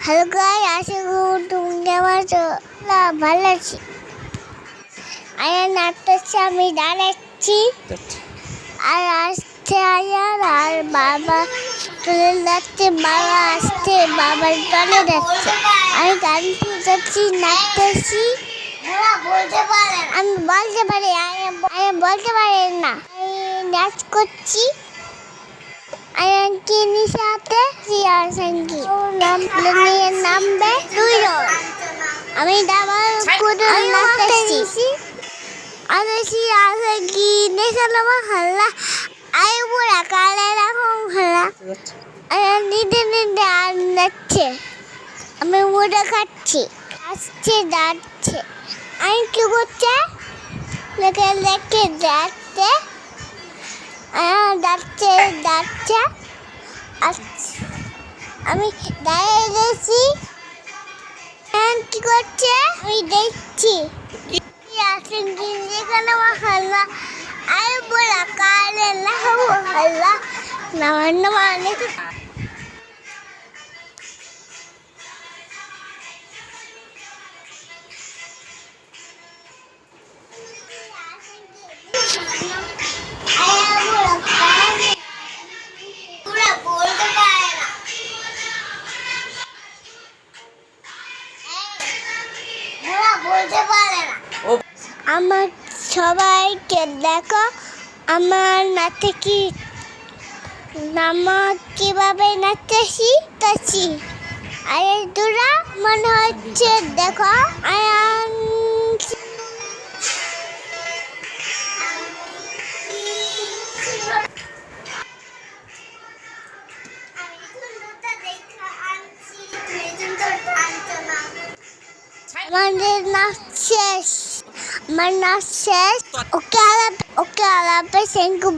Hello guys, আশা করি তুমি কেমন আছো? না, ভালো আছি। আয়ার নাচতেছে, আমি দাঁড়াচ্ছি। আর আসছে আয়ার, আর বাবা চলে যাচ্ছে। বাবা আসছে, বাবার চলে যাচ্ছে। আমি গান যাচ্ছি, নাচতেছি। আমি বলতে পারি, আয়া বলতে পারি না। আমি নাচ করছি। আয়ানকে নিশাতে সিয়ার সঙ্গী নিয়ে নামবে দুইজন। আমি ডাবল কুদু নাচতেছি। আমি সিয়ার সঙ্গী নেশালাম হাল্লা। আয় বুড়া কালে রাখুন হাল্লা। আয়ান নিতে নিতে আর নাচছে। আমি মুড়া খাচ্ছি। আসছে যাচ্ছে। আমি কি করছে? লেখে লেখে যাচ্ছে। যাচ্ছে যাচ্ছে। আমি দাঁড়িয়ে গেছি। কি করছে আমি দেখছি। আমার সবাইকে দেখো, আমার নাচে কি নামা কিভাবে নাচতেছি। আরে দুরা মনে হচ্ছে দেখো আয়ান আমাদের নাচ শেষ। আমার নাচ শেষ। ওকে আলাপে থ্যাংক ইউ।